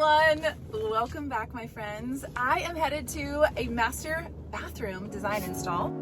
everyone, welcome back my friends. I am headed to a master bathroom design install.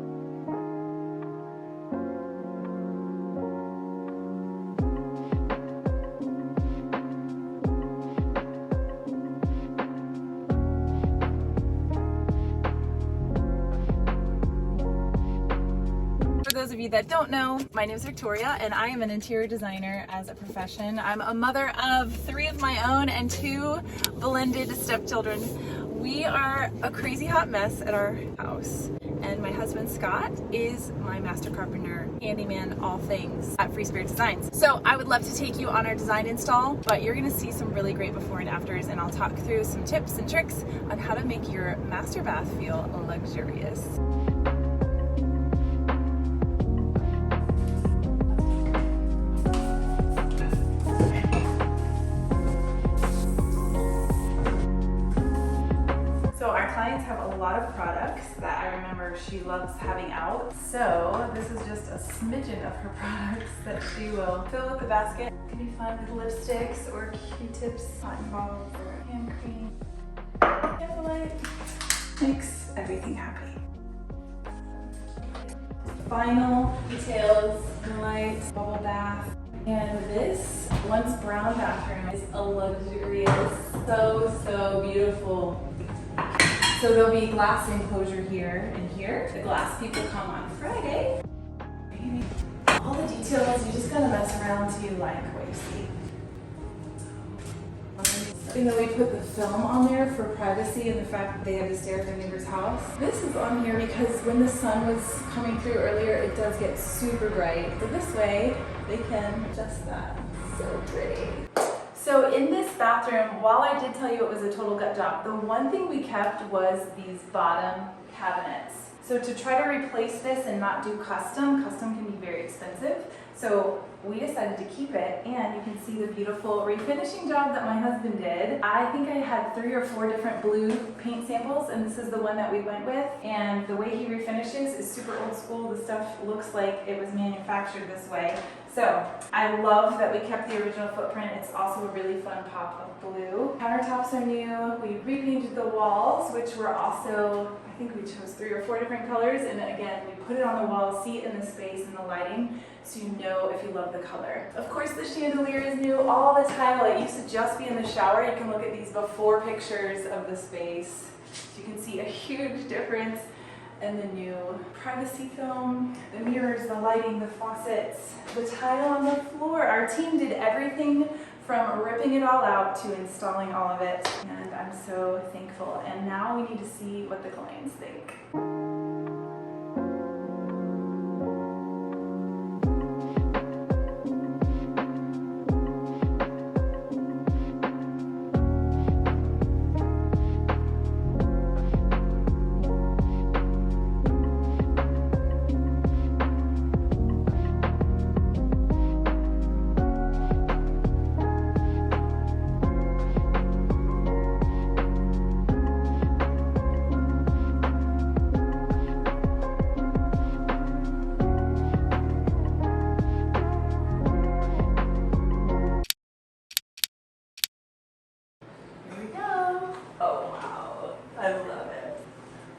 For those of you that don't know, my name is Victoria and I am an interior designer as a profession. I'm a mother of 3 of my own and 2 blended stepchildren. We are a crazy hot mess at our house, and my husband Scott is my master carpenter, handyman, all things at Free Spirit Designs. So I would love to take you on our design install, but you're gonna see some really great before and afters, and I'll talk through some tips and tricks on how to make your master bath feel luxurious. Have a lot of products that I remember she loves having out. So this is just a smidgen of her products that she will fill with the basket. It can be fun with lipsticks or Q-tips, cotton balls, or hand cream. Candlelight makes everything happy. Vinyl details, light, bubble bath. And this once brown bathroom is a luxurious, so beautiful. So there'll be glass enclosure here and here. The glass people come on Friday. All the details, you just gotta mess around till you like what you see. You know, we put the film on there for privacy and the fact that they had to stare at their neighbor's house. This is on here because when the sun was coming through earlier, it does get super bright. So this way, they can adjust that. So pretty. So in this bathroom, while I did tell you it was a total gut job, the one thing we kept was these bottom cabinets. So to try to replace this and not do custom can be very expensive. So we decided to keep it, and you can see the beautiful refinishing job that my husband did. I think I had 3 or 4 different blue paint samples, and this is the one that we went with. And the way he refinishes is super old school. The stuff looks like it was manufactured this way. So I love that we kept the original footprint. It's also a really fun pop of blue. Countertops are new. We repainted the walls, which were also, I think we chose 3 or 4 different colors. And again, we put it on the wall, see it in the space and the lighting, so you know if you love the color. Of course, the chandelier is new. All the tile, it used to just be in the shower. You can look at these before pictures of the space. You can see a huge difference. And the new privacy film, the mirrors, the lighting, the faucets, the tile on the floor. Our team did everything from ripping it all out to installing all of it. And I'm so thankful. And now we need to see what the clients think.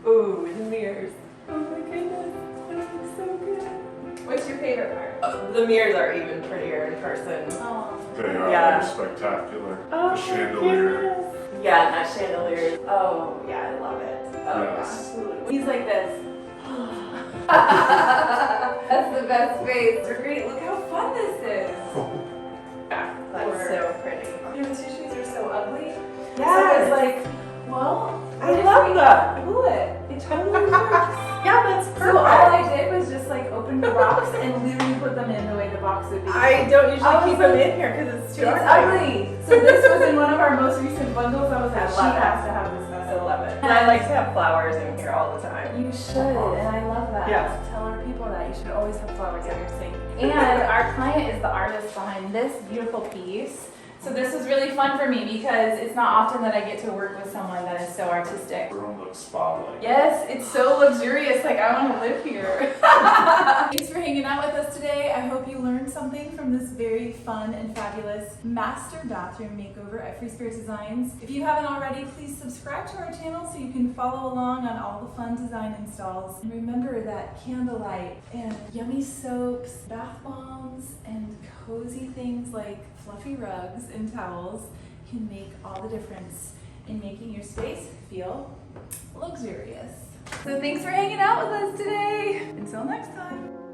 Ooh, the mirrors. Oh my goodness, that looks so good. What's your favorite part? The mirrors are even prettier in person. Oh. They are spectacular. Oh, the chandelier. Yeah, that chandelier. Oh, yeah, I love it. Oh, Yes. absolutely. He's like this. That's the best face. They're great. Look how fun this is. Yeah, that's so pretty. Your tissues are so ugly. Yes. So I was like, well, I love that. Pull it. It totally works. Yeah, that's perfect. So all I did was just like open the box and literally put them in the way the box would be. I don't usually I was keep them like, in here because it's too It's ugly. So this was in one of our most recent bundles. I was like, I she love it. has to have this mess. I love it. And I like to have flowers in here all the time. You should, and I love that. Yeah. Tell our people that you should always have flowers in your sink. And our client is the artist behind this beautiful piece. So this was really fun for me because it's not often that I get to work with someone that is so artistic. The room looks spa-like. Yes, it's so luxurious, like I want to live here. Thanks for hanging out with us today. I hope you learned something from this very fun and fabulous master bathroom makeover at Free Spirit Designs. If you haven't already, please subscribe to our channel so you can follow along on all the fun design installs. And remember that candlelight and yummy soaps, bath bombs, and cozy things like fluffy rugs and towels can make all the difference in making your space feel luxurious. So thanks for hanging out with us today. Until next time.